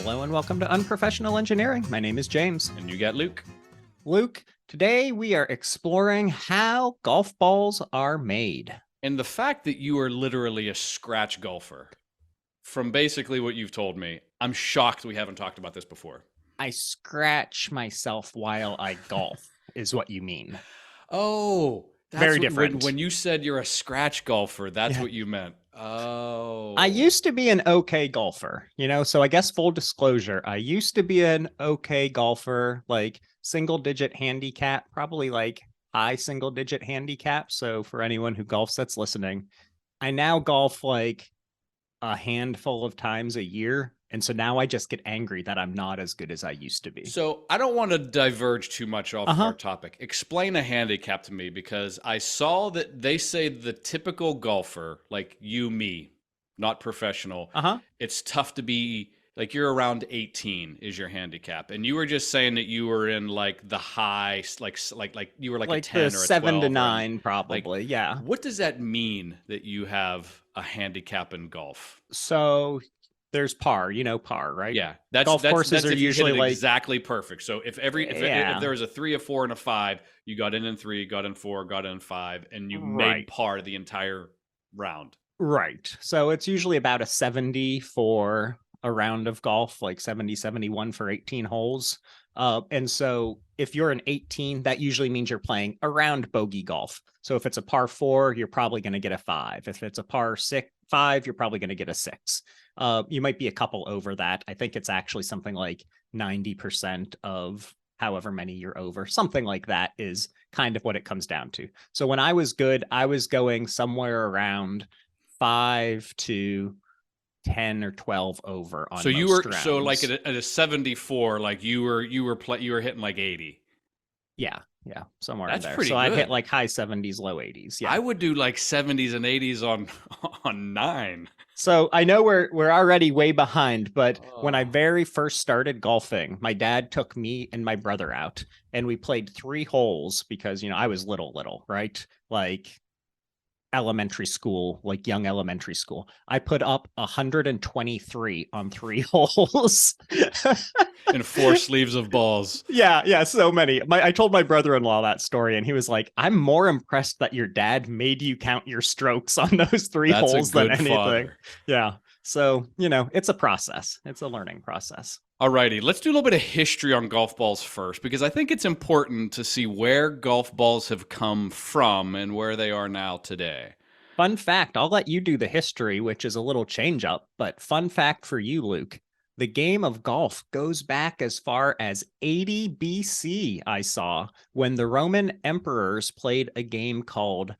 Hello and welcome to Unprofessional Engineering. My name is James. And you got Luke. Luke, today we are exploring how golf balls are made. And the fact that you are literally a scratch golfer, from basically what you've told me, I'm shocked we haven't talked about this before. I scratch myself while I golf, is what you mean. Oh, that's very different. When you said you're a scratch golfer, that's what you meant. Oh. I used to be an okay golfer, so I guess full disclosure, I used to be an okay golfer, like single digit handicap, probably like high single digit handicap. So for anyone who golfs that's listening, I now golf like a handful of times a year. And so now I just get angry that I'm not as good as I used to be. So I don't want to diverge too much off our topic. Explain a handicap to me, because I saw that they say the typical golfer, like you, me, not professional, it's tough to be, like you're around 18 is your handicap. And you were just saying that you were in like the high, like you were like a 10 or a 12. 7 to 9 probably, yeah. What does that mean that you have a handicap in golf? So there's par, par, right? Yeah, golf courses are usually like exactly perfect. So if there was a 3, a 4, and a 5, you got in 3, got in 4, got in 5, and you made par the entire round. Right. So it's usually about a 70 for a round of golf, like 70, 71 for 18 holes. And so if you're an 18, that usually means you're playing around bogey golf. So if it's a par 4, you're probably going to get a 5. If it's a par 5, you're probably going to get a 6. You might be a couple over that. I think it's actually something like 90% of however many you're over. Something like that is kind of what it comes down to. So when I was good, I was going somewhere around 5 to 10 or 12 over on so most you were rounds. So like at a 74, like you were hitting like 80. Yeah, somewhere That's in there. pretty so good. I hit like high 70s, low 80s. Yeah, I would do like 70s and 80s on 9. So I know we're already way behind, but when I very first started golfing, my dad took me and my brother out, and we played 3 holes because I was little, right? Like elementary school, like young elementary school. I put up 123 on 3 holes. And 4 sleeves of balls. Yeah, so many. I told my brother-in-law that story, and he was like, I'm more impressed that your dad made you count your strokes on those 3 holes than anything. Father. Yeah. So, it's a process. It's a learning process. Alrighty, let's do a little bit of history on golf balls first, because I think it's important to see where golf balls have come from and where they are now today. Fun fact, I'll let you do the history, which is a little change up, but fun fact for you, Luke, the game of golf goes back as far as 80 BC, I saw, when the Roman emperors played a game called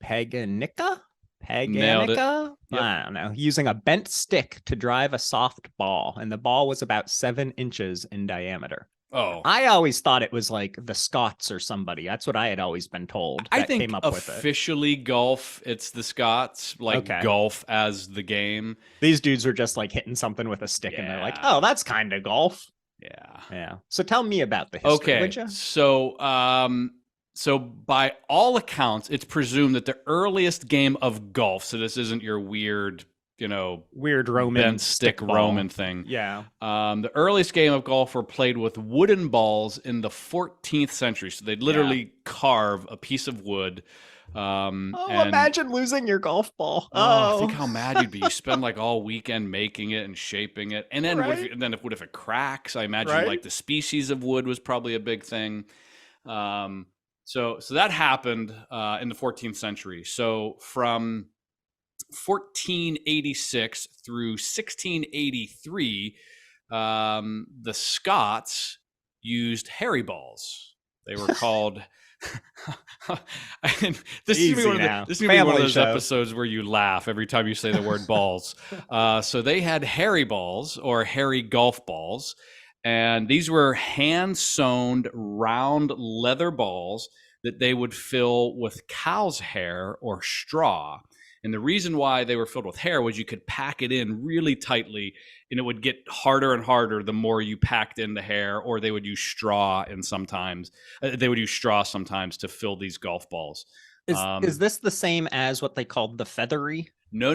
Paganica? Paganica? Yep. I don't know, using a bent stick to drive a soft ball, and the ball was about 7 inches in diameter. Oh, I always thought it was like the Scots or somebody. That's what I had always been told. I think came up with it. Officially golf, it's the Scots, like golf as the game. These dudes are just like hitting something with a stick, and they're like, oh, that's kind of golf. Yeah. So tell me about the history, would you? So by all accounts, it's presumed that the earliest game of golf, so this isn't your weird Roman bent stick Roman thing. Yeah. The earliest game of golf were played with wooden balls in the 14th century. So they'd literally carve a piece of wood. Imagine losing your golf ball. Think how mad you'd be. You spend like all weekend making it and shaping it. And then what if it cracks? I imagine like the species of wood was probably a big thing. So that happened in the 14th century. So from 1486 through 1683, the Scots used hairy balls. They were called. This is going to be one of those episodes where you laugh every time you say the word balls. So they had hairy balls, or hairy golf balls, and these were hand-sewn round leather balls that they would fill with cow's hair or straw. And the reason why they were filled with hair was you could pack it in really tightly, and it would get harder and harder the more you packed in the hair. Or they would use straw, and sometimes to fill these golf balls. Is this the same as what they called the feathery? No.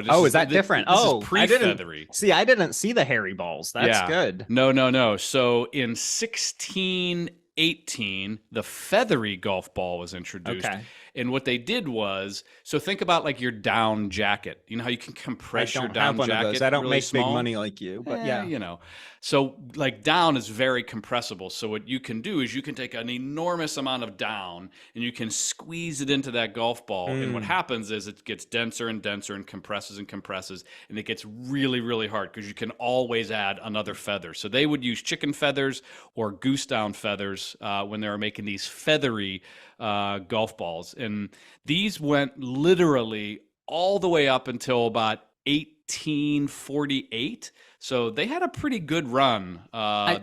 Oh, is that different? This is Oh, I didn't pre-feathery. see. I didn't see the hairy balls. That's Yeah. good. No. So in 1618, the feathery golf ball was introduced. Okay. And what they did was, so think about like your down jacket. You know how you can I compress your don't have down one of those. jacket I don't really make big small? money like you, but yeah. You know. So like down is very compressible. So what you can do is you can take an enormous amount of down and you can squeeze it into that golf ball. And what happens is it gets denser and denser and compresses, and it gets really, really hard because you can always add another feather. So they would use chicken feathers or goose down feathers when they were making these feathery golf balls. And these went literally all the way up until about 1848. So they had a pretty good run,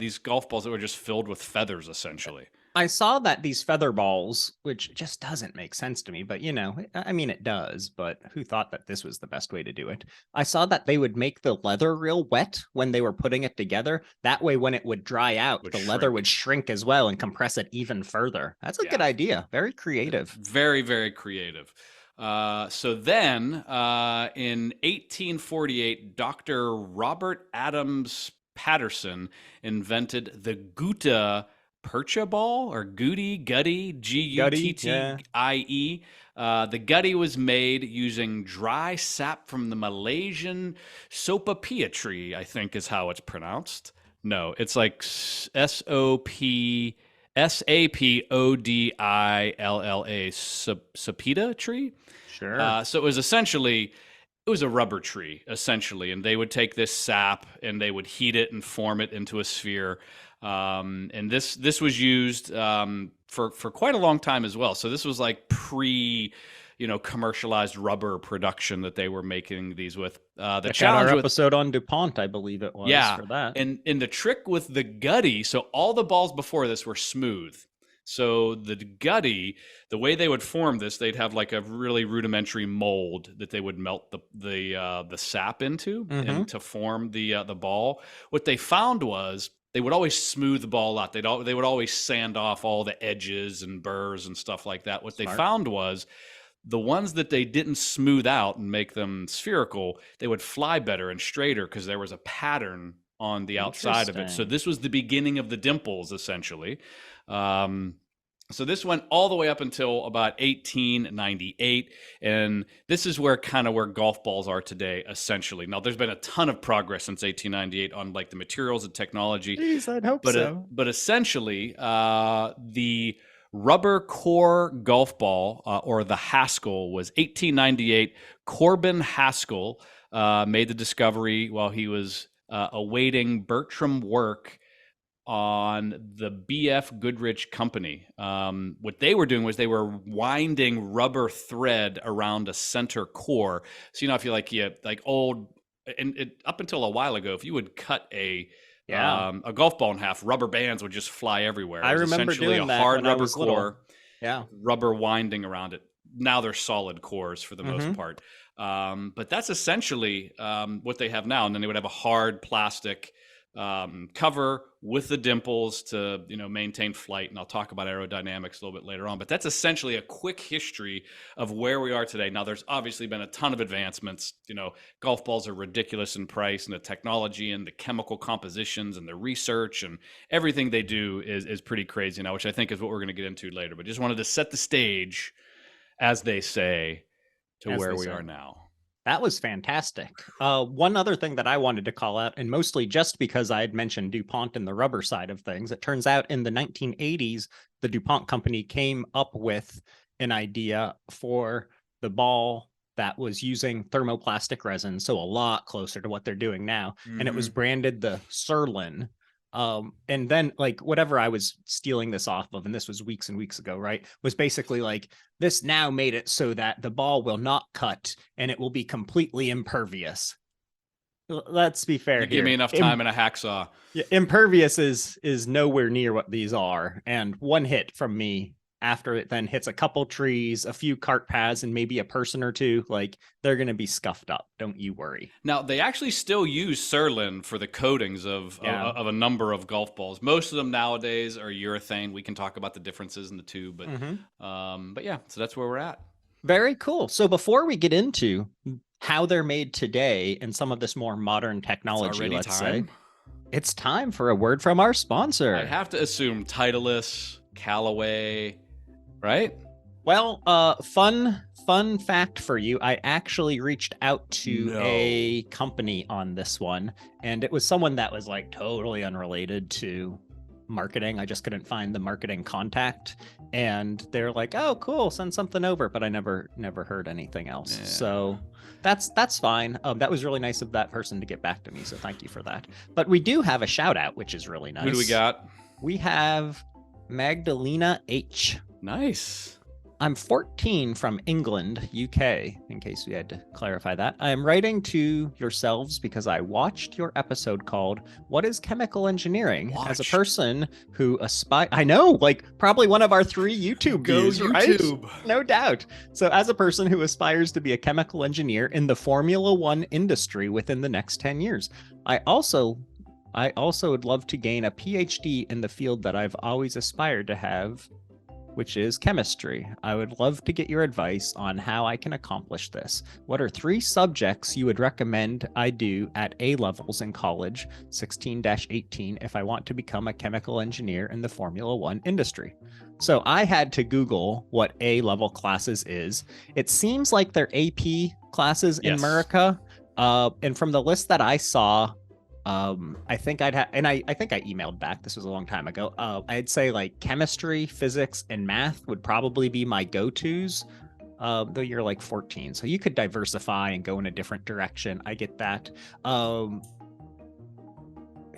these golf balls that were just filled with feathers, essentially. I saw that these feather balls, which just doesn't make sense to me, but I mean, it does, but who thought that this was the best way to do it? I saw that they would make the leather real wet when they were putting it together. That way, when it would dry out, the leather would shrink as well and compress it even further. That's a good idea. Very creative. Very, very creative. So then in 1848, Dr. Robert Adams Patterson invented the Gutta Percha ball, or Guttie, Guttie. The Guttie was made using dry sap from the Malaysian Sopapilla tree, I think is how it's pronounced. No, it's like Sapodilla, Sapita tree. Sure. So it was a rubber tree, essentially, and they would take this sap and they would heat it and form it into a sphere. And this was used for quite a long time as well. So this was like commercialized rubber production that they were making these with. The challenge our episode on DuPont, I believe it was, for that. And the trick with the Guttie, so all the balls before this were smooth. So the Guttie, the way they would form this, they'd have like a really rudimentary mold that they would melt the sap into and to form the ball. What they found was they would always smooth the ball out. They would always sand off all the edges and burrs and stuff like that. What they found was the ones that they didn't smooth out and make them spherical, they would fly better and straighter because there was a pattern on the outside of it. So this was the beginning of the dimples, essentially. So this went all the way up until about 1898, and this is where golf balls are today, essentially. Now, there's been a ton of progress since 1898 on like the materials and technology. Jeez, I'd hope so. But essentially, the rubber core golf ball, or the Haskell, was 1898. Corbin Haskell made the discovery while he was awaiting Bertram work on the BF Goodrich Company. What they were doing was they were winding rubber thread around a center core. So if you up until a while ago, if you would cut a golf ball in half, rubber bands would just fly everywhere. I remember doing that hard when rubber I was core, little. rubber winding around it. Now they're solid cores for the most part. But that's essentially what they have now. And then they would have a hard plastic cover with the dimples to maintain flight, and I'll talk about aerodynamics a little bit later on. But that's essentially a quick history of where we are today. Now, there's obviously been a ton of advancements. Golf balls are ridiculous in price, and the technology and the chemical compositions and the research and everything they do is pretty crazy now, which I think is what we're going to get into later. But just wanted to set the stage, as they say, to where we are now. That was fantastic. One other thing that I wanted to call out, and mostly just because I had mentioned DuPont and the rubber side of things, it turns out in the 1980s, the DuPont company came up with an idea for the ball that was using thermoplastic resin, so a lot closer to what they're doing now. And it was branded the Surlyn. And then whatever I was stealing this off of, and this was weeks and weeks ago, right, was basically this now made it so that the ball will not cut and it will be completely impervious. Let's be fair. Give me enough time and a hacksaw. Yeah, impervious is nowhere near what these are. And one hit from me after it then hits a couple trees, a few cart paths, and maybe a person or two, they're going to be scuffed up. Don't you worry. Now, they actually still use Surlyn for the coatings of a number of golf balls. Most of them nowadays are urethane. We can talk about the differences in the two, but yeah, so that's where we're at. Very cool. So before we get into how they're made today and some of this more modern technology, let's say, it's time for a word from our sponsor. I have to assume Titleist, Callaway, right? Well, fun fact for you. I actually reached out to a company on this one, and it was someone that was like totally unrelated to marketing. I just couldn't find the marketing contact, and they're like, "Oh, cool, send something over," but I never heard anything else. Yeah. So that's fine. That was really nice of that person to get back to me. So thank you for that. But we do have a shout out, which is really nice. Who do we got? We have Magdalena H. Nice. I'm 14 from England, UK, in case we had to clarify that. I am writing to yourselves because I watched your episode called What is Chemical Engineering? As a person who I know, like probably one of our 3 YouTube views, right? No doubt. So as a person who aspires to be a chemical engineer in the Formula One industry within the next 10 years, I also would love to gain a PhD in the field that I've always aspired to have, which is chemistry. I would love to get your advice on how I can accomplish this. What are 3 subjects you would recommend I do at A levels in college, 16-18, if I want to become a chemical engineer in the Formula One industry? So I had to Google what A level classes is. It seems like they're AP classes in America. And from the list that I saw, I think I'd have, and I think I emailed back. This was a long time ago. I'd say like chemistry, physics, and math would probably be my go-tos. Though you're like 14, so you could diversify and go in a different direction. I get that.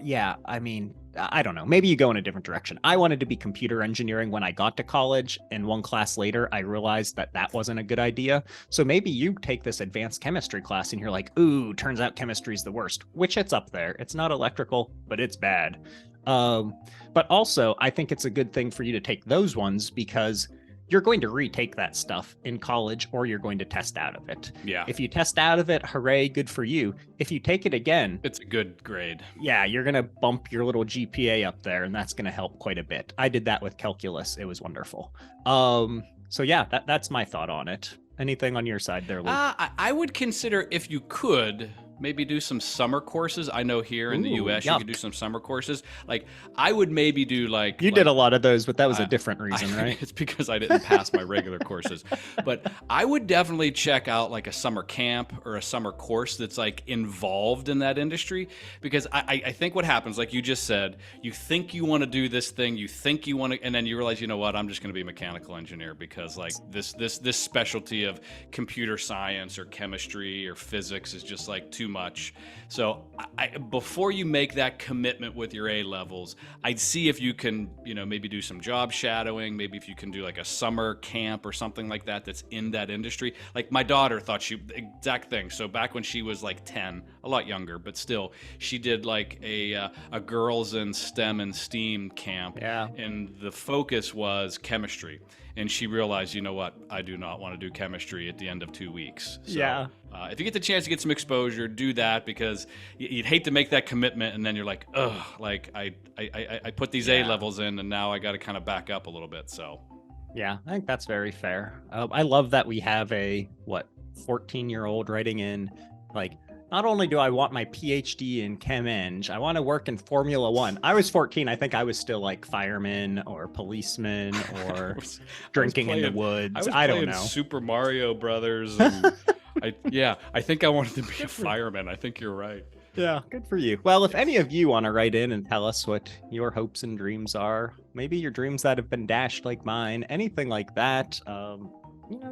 Yeah, I mean, I don't know. Maybe you go in a different direction. I wanted to be computer engineering when I got to college, and one class later, I realized that that wasn't a good idea. So maybe you take this advanced chemistry class and you're like, ooh, turns out chemistry is the worst, which it's up there. It's not electrical, but it's bad. But also, I think it's a good thing for you to take those ones because you're going to retake that stuff in college or you're going to test out of it. Yeah. If you test out of it, hooray, good for you. If you take it again, it's a good grade. Yeah, you're going to bump your little GPA up there, and that's going to help quite a bit. I did that with calculus. It was wonderful. So yeah, that's my thought on it. Anything on your side there, Luke? I would consider, if you could, maybe do some summer courses. I know here in the US, you could do some summer courses. Like, I would maybe do like... You did a lot of those, but that was a different reason, right? It's because I didn't pass my regular courses. But I would definitely check out like a summer camp or a summer course that's like involved in that industry. Because I think what happens, like you just said, you think you want to do this thing, you think you want to, and then you realize, you know what, I'm just going to be a mechanical engineer because like this specialty of computer science or chemistry or physics is just like too much. So before you make that commitment with your A levels, I'd see if you can, maybe do some job shadowing, maybe if you can do like a summer camp or something like that that's in that industry. Like my daughter thought exact thing. So back when she was like 10, a lot younger, but still, she did like a girls in STEM and STEAM camp. Yeah. And the focus was chemistry. And she realized, you know what, I do not want to do chemistry at the end of 2 weeks. So, yeah. If you get the chance to get some exposure, do that, because you'd hate to make that commitment and then you're like, ugh, like I put these A levels in and now I got to kind of back up a little bit. So, yeah, I think that's very fair. I love that we have a 14-year-old writing in like, not only do I want my PhD in Chem Eng, I want to work in Formula One. I was 14. I think I was still like fireman or policeman or drinking in the woods. I don't know. Super Mario Brothers. And I think I wanted to be a fireman. I think you're right. Yeah, good for you. Well, if any of you want to write in and tell us what your hopes and dreams are, maybe your dreams that have been dashed like mine, anything like that,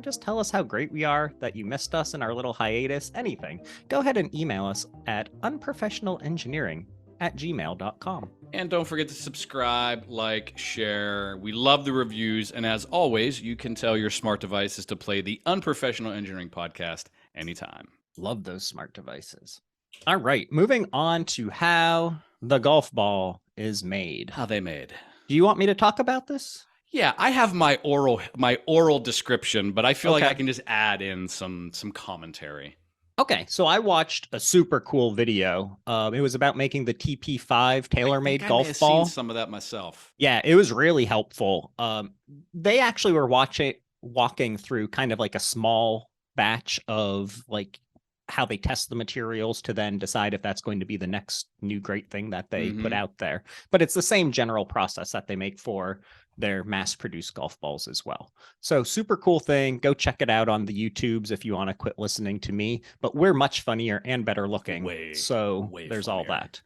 just tell us how great we are, that you missed us in our little hiatus, anything. Go ahead and email us at unprofessionalengineering@gmail.com. And don't forget to subscribe, like, share. We love the reviews. And as always, you can tell your smart devices to play the Unprofessional Engineering Podcast anytime. Love those smart devices. All right, moving on to how the golf ball is made. How they made. Do you want me to talk about this? Yeah, I have my oral description, but I feel like I can just add in some commentary. Okay, so I watched a super cool video. It was about making the TP5 tailor-made golf ball. I've seen some of that myself. Yeah, it was really helpful. They actually were walking through kind of like a small batch of like how they test the materials to then decide if that's going to be the next new great thing that they put out there. But it's the same general process that they make for their mass-produced golf balls as well. So super cool thing. Go check it out on the YouTubes if you want to quit listening to me. But we're much funnier and better looking. Way there's funnier. All that.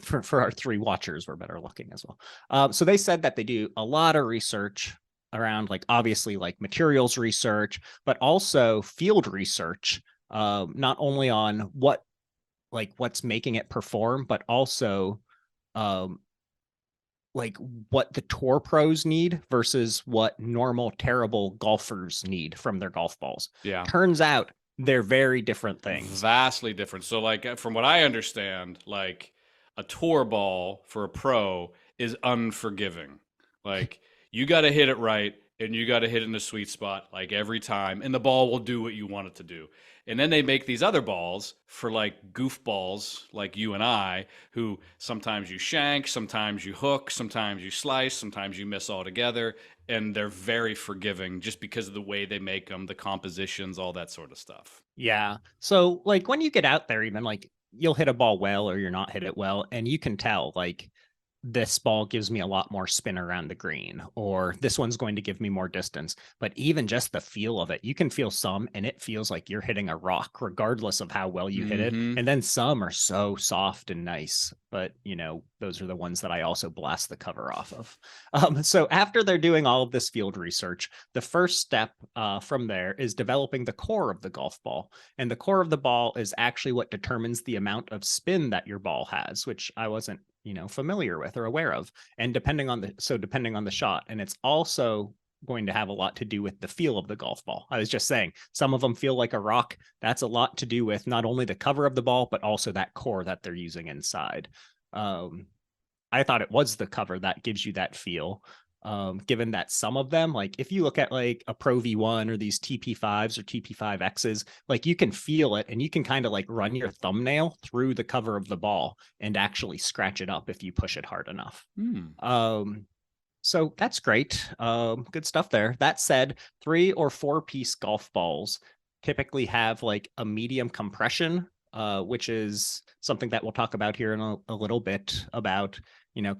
For our 3 watchers, we're better looking as well. So they said that they do a lot of research around like obviously like materials research, but also field research, not only on what's making it perform, but also like what the tour pros need versus what normal terrible golfers need from their golf balls. Yeah. Turns out they're very different things. Vastly different. So like from what I understand, like a tour ball for a pro is unforgiving. Like you got to hit it right and you got to hit it in the sweet spot like every time and the ball will do what you want it to do. And then they make these other balls for like goofballs like you and I, who sometimes you shank, sometimes you hook, sometimes you slice, sometimes you miss altogether. And they're very forgiving just because of the way they make them, the compositions, all that sort of stuff. Yeah. So like when you get out there, even like you'll hit a ball well or you're not hit it well, and you can tell like this ball gives me a lot more spin around the green, or this one's going to give me more distance. But even just the feel of it, you can feel some and it feels like you're hitting a rock regardless of how well you hit it. And then some are so soft and nice, but you know, those are the ones that I also blast the cover off of. So after they're doing all of this field research, the first step from there is developing the core of the golf ball. And the core of the ball is actually what determines the amount of spin that your ball has, which I wasn't familiar with or aware of. And depending on the shot, and it's also going to have a lot to do with the feel of the golf ball. I was just saying, some of them feel like a rock. That's a lot to do with not only the cover of the ball, but also that core that they're using inside. I thought it was the cover that gives you that feel. Given that some of them, like if you look at like a Pro V1 or these TP5s or TP5Xs, like you can feel it and you can kind of like run your thumbnail through the cover of the ball and actually scratch it up if you push it hard enough. So that's great. Good stuff there. That said, 3 or 4 piece golf balls typically have like a medium compression, which is something that we'll talk about here in a little bit about,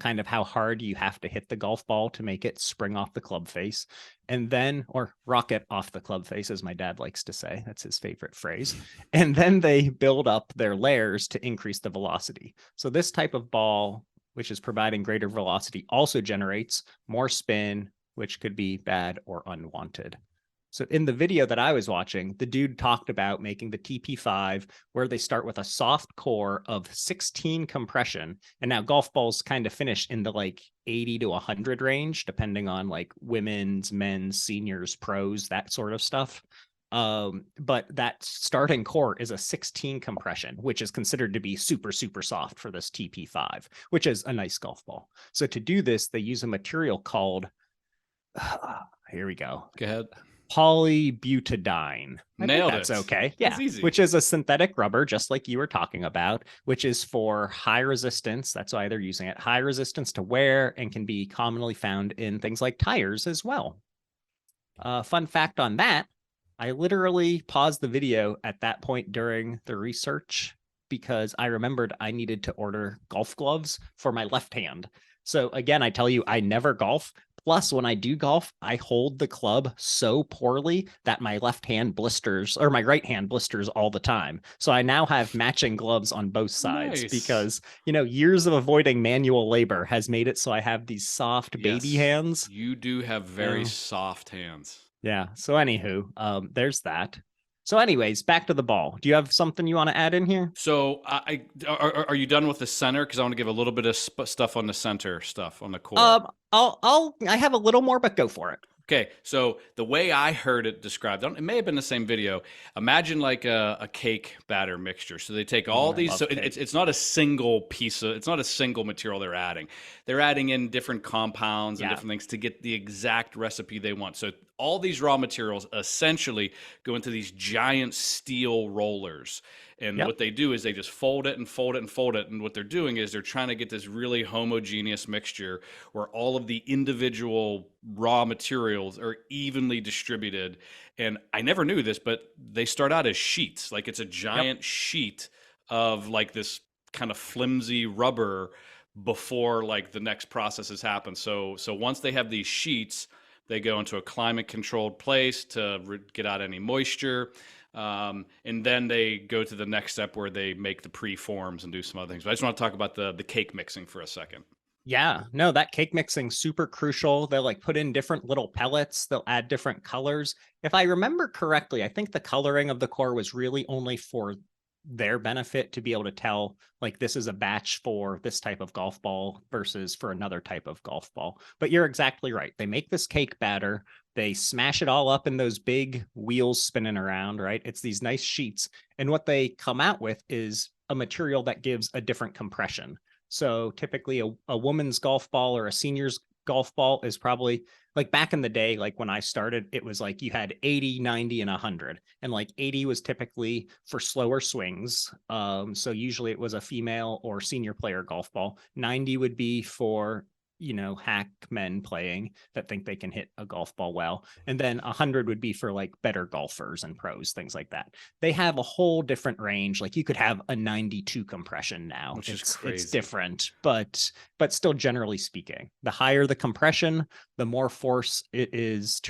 kind of how hard you have to hit the golf ball to make it spring off the club face, and then, or rocket off the club face, as my dad likes to say. That's his favorite phrase. And then they build up their layers to increase the velocity. So this type of ball, which is providing greater velocity, also generates more spin, which could be bad or unwanted. So in the video that I was watching, the dude talked about making the TP5 where they start with a soft core of 16 compression. And now golf balls kind of finish in the like 80 to 100 range, depending on like women's, men's, seniors, pros, that sort of stuff. But that starting core is a 16 compression, which is considered to be super, super soft for this TP5, which is a nice golf ball. So to do this, they use a material called, here we go. Go ahead. Polybutadiene. Nailed that's it. Okay. Yeah. That's easy. Which is a synthetic rubber, just like you were talking about, which is for high resistance. That's why they're using it. High resistance to wear and can be commonly found in things like tires as well. Fun fact on that, I literally paused the video at that point during the research because I remembered I needed to order golf gloves for my left hand. So again, I tell you, I never golf. Plus, when I do golf, I hold the club so poorly that my left hand blisters, or my right hand blisters all the time. So I now have matching gloves on both sides because, years of avoiding manual labor has made it so I have these soft baby hands. You do have very soft hands. Yeah. So anywho, there's that. So anyways, back to the ball. Do you have something you want to add in here? So are you done with the center? Because I want to give a little bit of stuff on the center stuff on the core. I have a little more, but go for it. Okay, so the way I heard it described, it may have been the same video. Imagine like a cake batter mixture. So they take all these. So it's not a single piece of. It's not a single material they're adding. They're adding in different compounds and different things to get the exact recipe they want. So all these raw materials essentially go into these giant steel rollers. And what they do is they just fold it and fold it and fold it. And what they're doing is they're trying to get this really homogeneous mixture where all of the individual raw materials are evenly distributed. And I never knew this, but they start out as sheets. Like it's a giant sheet of like this kind of flimsy rubber before like the next processes happen. So once they have these sheets, they go into a climate controlled place to get out any moisture. And then they go to the next step where they make the preforms and do some other things. But I just want to talk about the cake mixing for a second. Yeah, no, that cake mixing super crucial. They'll like put in different little pellets. They'll add different colors. If I remember correctly, I think the coloring of the core was really only for their benefit to be able to tell like this is a batch for this type of golf ball versus for another type of golf ball. But you're exactly right. They make this cake batter. They smash it all up in those big wheels spinning around, right? It's these nice sheets. And what they come out with is a material that gives a different compression. So typically a woman's golf ball or a senior's golf ball is probably like back in the day, like when I started, it was like you had 80, 90, and 100. And like 80 was typically for slower swings. So usually it was a female or senior player golf ball. 90 would be for, you know, hack men playing that think they can hit a golf ball well. And then 100 would be for like better golfers and pros, things like that. They have a whole different range. Like you could have a 92 compression now. Which is crazy. It's different, but still generally speaking, the higher the compression, the more force it is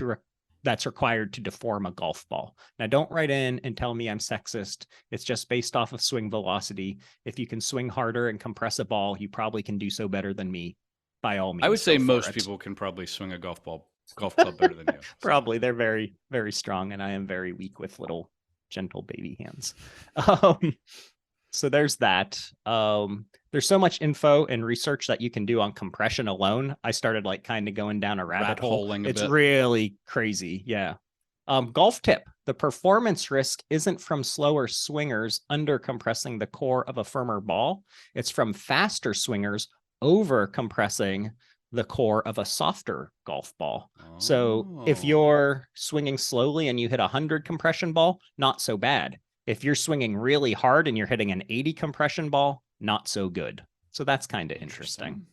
that's required to deform a golf ball. Now, don't write in and tell me I'm sexist. It's just based off of swing velocity. If you can swing harder and compress a ball, you probably can do so better than me. By all means, I would say most people can probably swing a golf club better than you. Probably. They're very, very strong, and I am very weak with little gentle baby hands. So there's that. There's so much info and research that you can do on compression alone. I started like kind of going down a rabbit hole. It's really crazy. Yeah. Golf tip. The performance risk isn't from slower swingers under compressing the core of a firmer ball. It's from faster swingers over compressing the core of a softer golf ball. So if you're swinging slowly and you hit 100 compression ball, not so bad. If you're swinging really hard and you're hitting an 80 compression ball, not so good. So that's kind of interesting.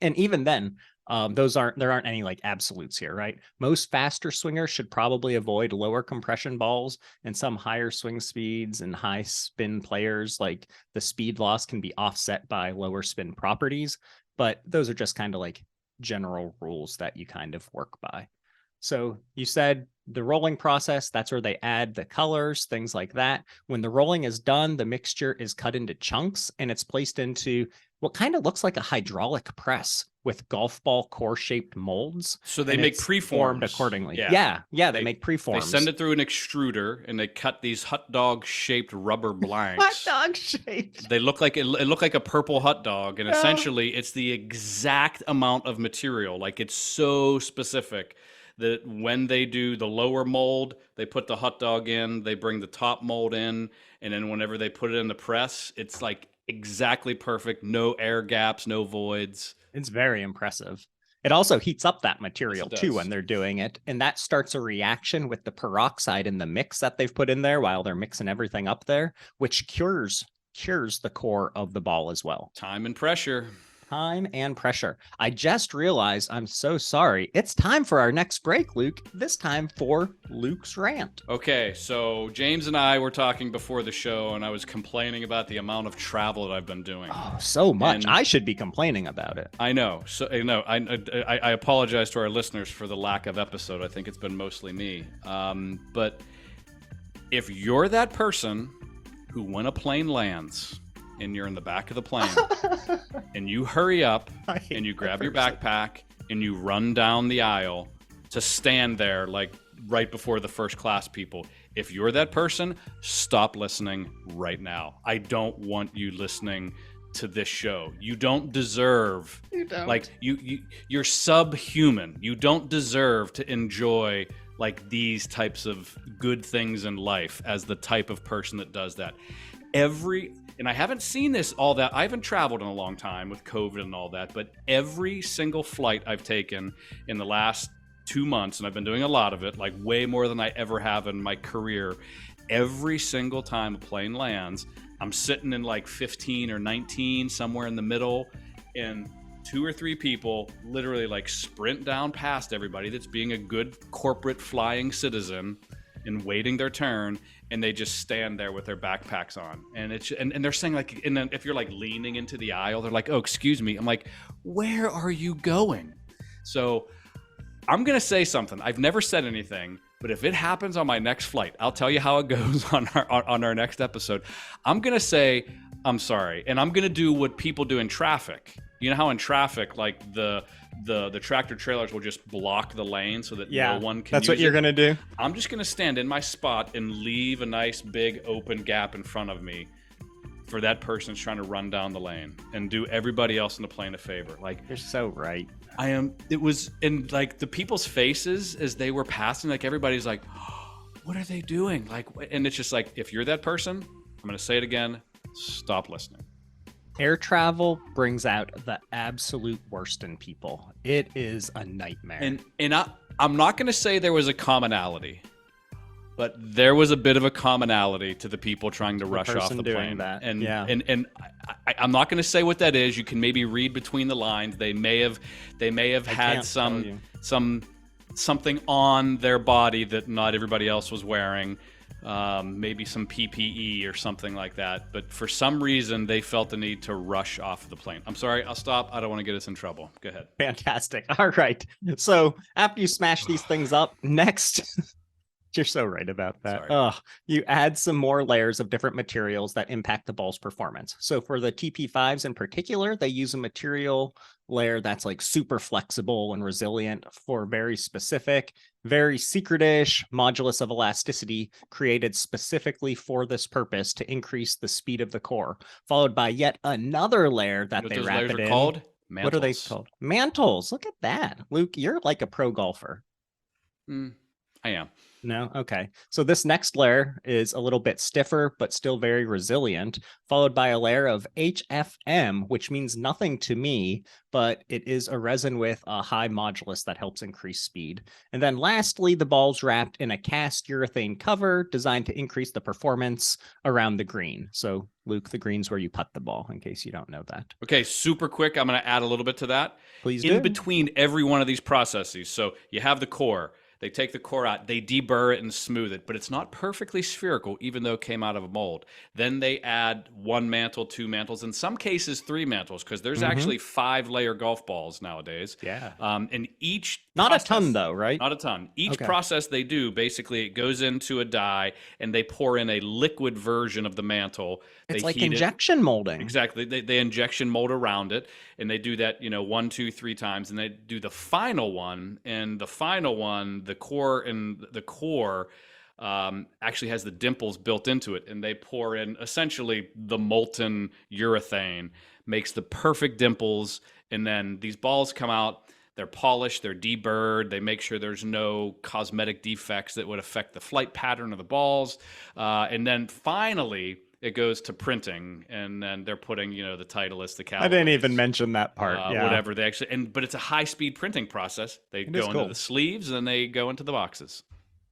And even then, there aren't any like absolutes here, right? Most faster swingers should probably avoid lower compression balls, and some higher swing speeds and high spin players, like the speed loss can be offset by lower spin properties. But those are just kind of like general rules that you kind of work by. So you said the rolling process, that's where they add the colors, things like that. When the rolling is done, the mixture is cut into chunks and it's placed into what kind of looks like a hydraulic press with golf ball core shaped molds. So they make preformed accordingly. Yeah. They make preforms. They send it through an extruder and they cut these hot dog shaped rubber blanks. Hot dog shaped. They look like it looked like a purple hot dog, and essentially it's the exact amount of material. Like it's so specific that when they do the lower mold, they put the hot dog in, they bring the top mold in, and then whenever they put it in the press, it's like exactly perfect. No air gaps, no voids. It's very impressive. It also heats up that material too when they're doing it. And that starts a reaction with the peroxide in the mix that they've put in there while they're mixing everything up there, which cures the core of the ball as well. Time and pressure. Time and pressure. I just realized, I'm so sorry. It's time for our next break, Luke. This time for Luke's rant. Okay, so James and I were talking before the show, and I was complaining about the amount of travel that I've been doing. Oh, so much. And I should be complaining about it. I know. So I apologize to our listeners for the lack of episode. I think it's been mostly me. But if you're that person who, when a plane lands and you're in the back of the plane and you hurry up and you grab your backpack and you run down the aisle to stand there like right before the first class people, if you're that person, stop listening right now. I don't want you listening to this show. You don't deserve, like you're subhuman. You don't deserve to enjoy like these types of good things in life as the type of person that does that. And I haven't seen this all that. I haven't traveled in a long time with COVID and all that, but every single flight I've taken in the last 2 months, and I've been doing a lot of it, like way more than I ever have in my career, every single time a plane lands, I'm sitting in like 15 or 19, somewhere in the middle, and 2 or 3 people literally like sprint down past everybody that's being a good corporate flying citizen and waiting their turn, and they just stand there with their backpacks on, and it's and they're saying like, and then if you're like leaning into the aisle, they're like, oh, excuse me. I'm like, where are you going? So I'm gonna say something. I've never said anything, but if it happens on my next flight, I'll tell you how it goes on our next episode. I'm gonna say I'm sorry, and I'm gonna do what people do in traffic. You know how in traffic, like the tractor trailers will just block the lane so that no one can. That's what you're gonna do. I'm just gonna stand in my spot and leave a nice big open gap in front of me for that person who's trying to run down the lane, and do everybody else in the plane a favor. Like, you're so right. I am. It was in like the people's faces as they were passing. Like everybody's like, oh, "What are they doing?" Like, and it's just like, if you're that person, I'm gonna say it again. Stop listening. Air travel brings out the absolute worst in people. It is a nightmare. And I'm not gonna say there was a commonality, but there was a bit of a commonality to the people trying to rush off the plane. That. And I'm not going to say what that is. You can maybe read between the lines. They may have had something on their body that not everybody else was wearing. Maybe some PPE or something like that. But for some reason, they felt the need to rush off the plane. I'm sorry. I'll stop. I don't want to get us in trouble. Go ahead. Fantastic. All right. So after you smash these things up, next... You're so right about that. You add some more layers of different materials that impact the ball's performance. So for the TP5s in particular, they use a material layer that's like super flexible and resilient for very specific, very secret-ish modulus of elasticity created specifically for this purpose to increase the speed of the core, followed by yet another layer that they wrap it in. Called? Mantles. What are they called? Mantles. Look at that. Luke, you're like a pro golfer. I am. No? Okay. So this next layer is a little bit stiffer, but still very resilient, followed by a layer of HFM, which means nothing to me, but it is a resin with a high modulus that helps increase speed. And then lastly, the ball's wrapped in a cast urethane cover designed to increase the performance around the green. So Luke, the green's where you putt the ball, in case you don't know that. Okay, super quick. I'm going to add a little bit to that. Please do. In between every one of these processes. So you have the core. They take the core out, they deburr it and smooth it, but it's not perfectly spherical, even though it came out of a mold. Then they add 1 mantle, 2 mantles, in some cases 3 mantles, because there's actually 5-layer golf balls nowadays. Yeah. And each not process, a ton though, right? Not a ton. Each process they do, basically, it goes into a die, and they pour in a liquid version of the mantle. It's like injection molding. Exactly. They injection mold around it, and they do that, 1, 2, 3 times, and they do the final one. And the final one, the core actually has the dimples built into it, and they pour in essentially the molten urethane, makes the perfect dimples, and then these balls come out. They're polished, they're deburred, they make sure there's no cosmetic defects that would affect the flight pattern of the balls, and then finally it goes to printing, and then they're putting, the Titleist, the calories. I didn't even mention that part. Whatever they actually, but it's a high-speed printing process. They go into the sleeves, and they go into the boxes.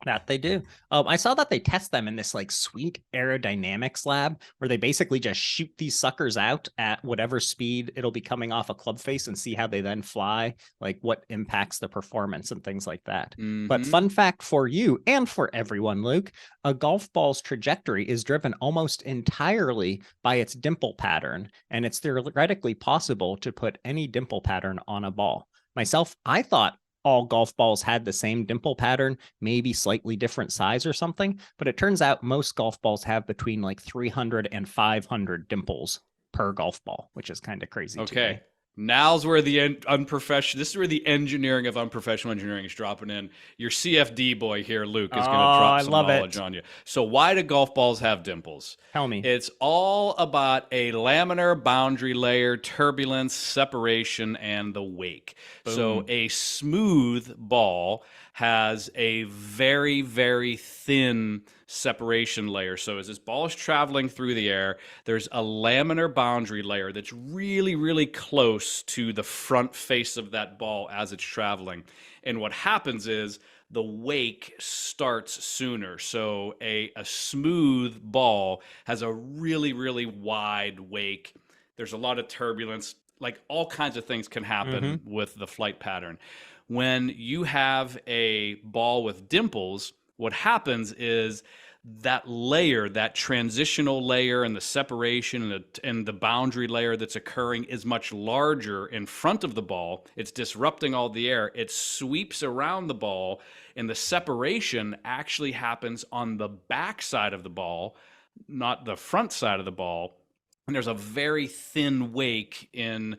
That they do. I saw that they test them in this like sweet aerodynamics lab where they basically just shoot these suckers out at whatever speed it'll be coming off a club face and see how they then fly, like what impacts the performance and things like that. But fun fact for you and for everyone, Luke, a golf ball's trajectory is driven almost entirely by its dimple pattern, and it's theoretically possible to put any dimple pattern on a ball. Myself, I thought all golf balls had the same dimple pattern, maybe slightly different size or something, but it turns out most golf balls have between like 300 and 500 dimples per golf ball, which is kind of crazy. Okay. Now's where the unprofessional. This is where the engineering of unprofessional engineering is dropping in. Your CFD boy here, Luke, is going to drop some knowledge on you. So why do golf balls have dimples? Tell me. It's all about a laminar boundary layer, turbulence, separation, and the wake. Boom. So a smooth ball has a very, very thin separation layer. So as this ball is traveling through the air, there's a laminar boundary layer that's really, really close to the front face of that ball as it's traveling. And what happens is the wake starts sooner. So a smooth ball has a really, really wide wake. There's a lot of turbulence, like all kinds of things can happen with the flight pattern. When you have a ball with dimples, what happens is that layer, that transitional layer and the separation and the boundary layer that's occurring is much larger in front of the ball. It's disrupting all the air. It sweeps around the ball, and the separation actually happens on the back side of the ball, not the front side of the ball. And there's a very thin wake in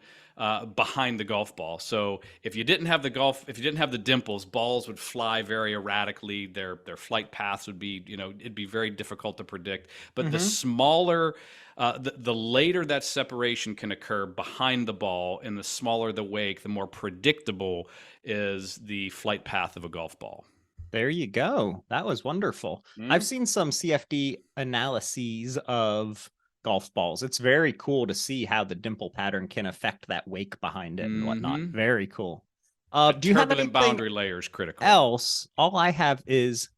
behind the golf ball. So if you didn't have the dimples, balls would fly very erratically. Their flight paths would be, it'd be very difficult to predict. But the smaller, the later that separation can occur behind the ball, and the smaller the wake, the more predictable is the flight path of a golf ball. There you go. That was wonderful. I've seen some CFD analyses of golf balls. It's very cool to see how the dimple pattern can affect that wake behind it and whatnot. Very cool. Do you have anything boundary layers critical else? All I have is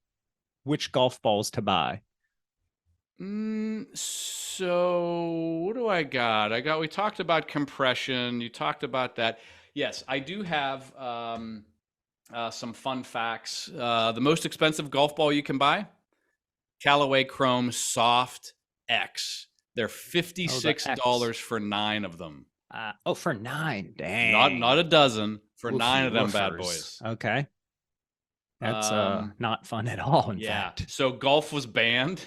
which golf balls to buy. So what do I got? We talked about compression. You talked about that. Yes, I do have some fun facts. The most expensive golf ball you can buy, Callaway Chrome Soft X. They're $56 for 9 of them. For 9, dang! Not a dozen, for 9 of them bad boys. Okay, that's not fun at all. In fact, so golf was banned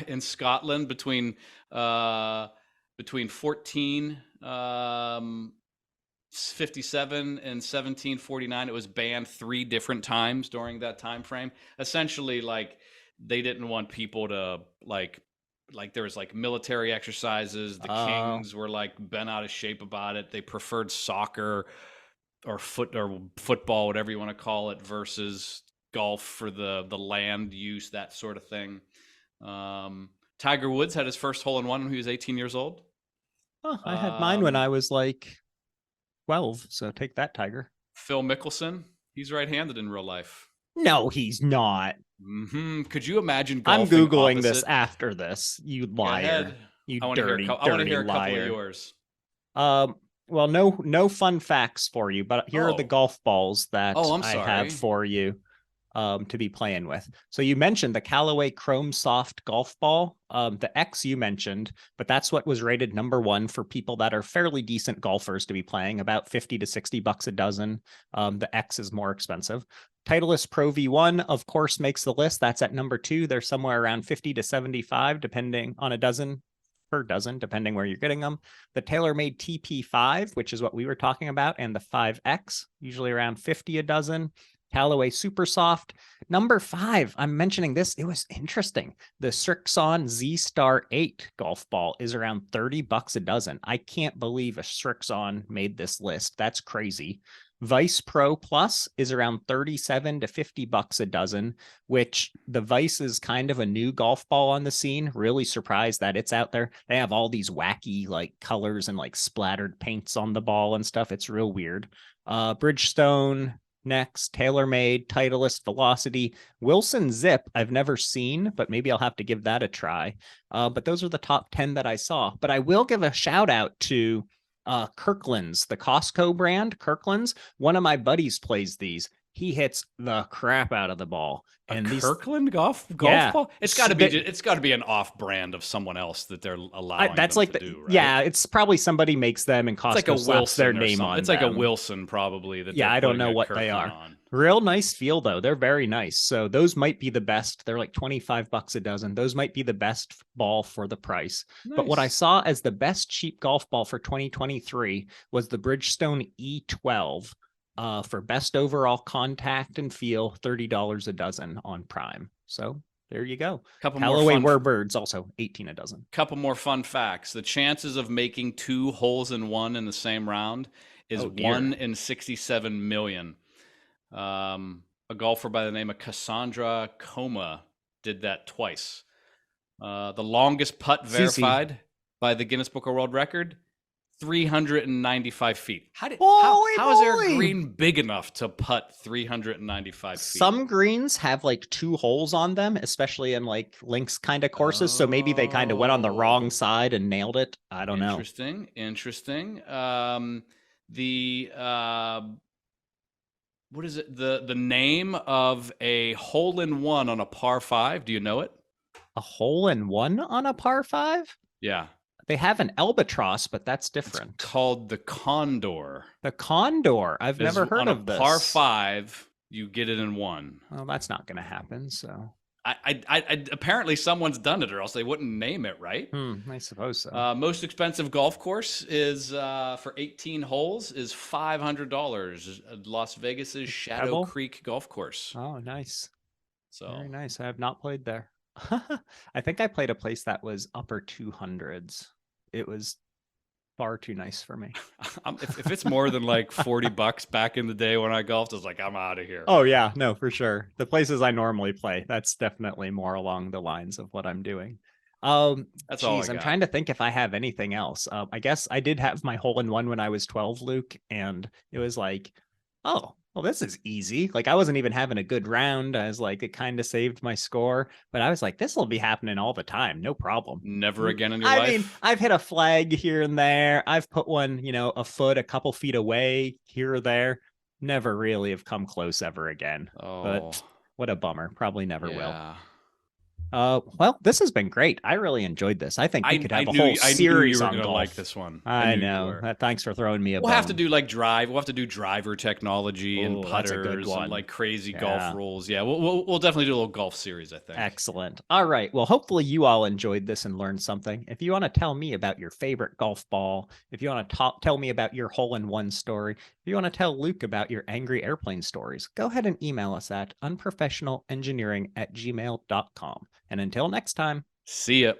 in Scotland between 1457 and 1749. It was banned 3 different times during that time frame. Essentially, like they didn't want people to like there was like military exercises. The kings were like bent out of shape about it. They preferred soccer or football, whatever you want to call it, versus golf for the land use, that sort of thing. Tiger Woods had his first hole-in-one when he was 18 years old. I had mine when I was like 12, so take that, Tiger. Phil Mickelson, he's right-handed in real life. No, he's not. Could you imagine golfing? I'm Googling this after this. You liar. You dirty liar. I want to hear a couple of yours. Well, no fun facts for you, but here are the golf balls that I have for you to be playing with. So you mentioned the Callaway Chrome Soft golf ball. The X you mentioned, but that's what was rated #1 for people that are fairly decent golfers to be playing, about $50 to $60 a dozen. The X is more expensive. Titleist Pro V1, of course, makes the list. That's at #2. They're somewhere around 50 to 75, depending on per dozen, depending where you're getting them. The TaylorMade TP5, which is what we were talking about, and the 5X, usually around 50 a dozen. Callaway Super Soft. #5, I'm mentioning this. It was interesting. The Srixon Z-Star 8 golf ball is around $30 a dozen. I can't believe a Srixon made this list. That's crazy. Vice Pro Plus is around $37 to $50 a dozen, which the Vice is kind of a new golf ball on the scene. Really surprised that it's out there. They have all these wacky like colors and like splattered paints on the ball and stuff. It's real weird. Bridgestone next, TaylorMade, Titleist, Velocity, Wilson Zip. I've never seen, but maybe I'll have to give that a try. But those are the top 10 that I saw. But I will give a shout out to Kirkland's, the Costco brand, Kirkland's. One of my buddies plays these. He hits the crap out of the ball. And Kirkland golf ball? It's got to be an off brand of someone else that they're allowing that's them like to do, right? Yeah, it's probably somebody makes them and Costco slaps their name on. It's like a Wilson probably. I don't know what they are. Real nice feel though. They're very nice. So those might be the best. They're like $25 a dozen. Those might be the best ball for the price. Nice. But what I saw as the best cheap golf ball for 2023 was the Bridgestone E12. For best overall contact and feel, $30 a dozen on Prime. So there you go. Callaway Warbirds also $18 a dozen. Couple more fun facts. The chances of making 2 holes in one in the same round is 1 in 67 million. A golfer by the name of Cassandra Coma did that twice. The longest putt verified by the Guinness Book of World Record, 395 feet. Holy how is there a moly! green big enough to putt 395 feet? Some greens have like 2 holes on them, especially in like links kind of courses. So maybe they kind of went on the wrong side and nailed it. I don't know. Interesting. The what is it? The name of a hole in one on a par 5. Do you know it? A hole in one on a par 5? Yeah. They have an albatross, but that's different. It's called the condor. The condor. I've never heard of this. Par 5, you get it in one. Well, that's not going to happen. So I apparently someone's done it, or else they wouldn't name it, right? I suppose so. Most expensive golf course is for 18 holes is $500. Las Vegas's Shadow Creek Golf Course. Oh, nice. So very nice. I have not played there. I think I played a place that was upper 200s. It was far too nice for me. If it's more than like $40 back in the day when I golfed, I was like, I'm out of here. Oh yeah, no, for sure. The places I normally play, that's definitely more along the lines of what I'm doing. That's all I got. I'm trying to think if I have anything else. I guess I did have my hole in one when I was 12, Luke, and it was like, oh, well, this is easy. Like I wasn't even having a good round. I was like, it kind of saved my score, but I was like, this will be happening all the time. No problem. Never again in your life. I mean, I've hit a flag here and there. I've put one, a couple feet away here or there. Never really have come close ever again. Oh, but what a bummer. Probably never will. Yeah. Well, this has been great. I really enjoyed this. I think we could have a whole series on golf. Like this one. I know. Thanks for throwing me a bone. We'll have to do like drive. We'll have to do driver technology and putters and like crazy golf rules. Yeah, we'll definitely do a little golf series, I think. Excellent. All right. Well, hopefully you all enjoyed this and learned something. If you want to tell me about your favorite golf ball, if you want to tell me about your hole-in-one story, if you want to tell Luke about your angry airplane stories, go ahead and email us at unprofessionalengineering@gmail.com. And until next time, see ya.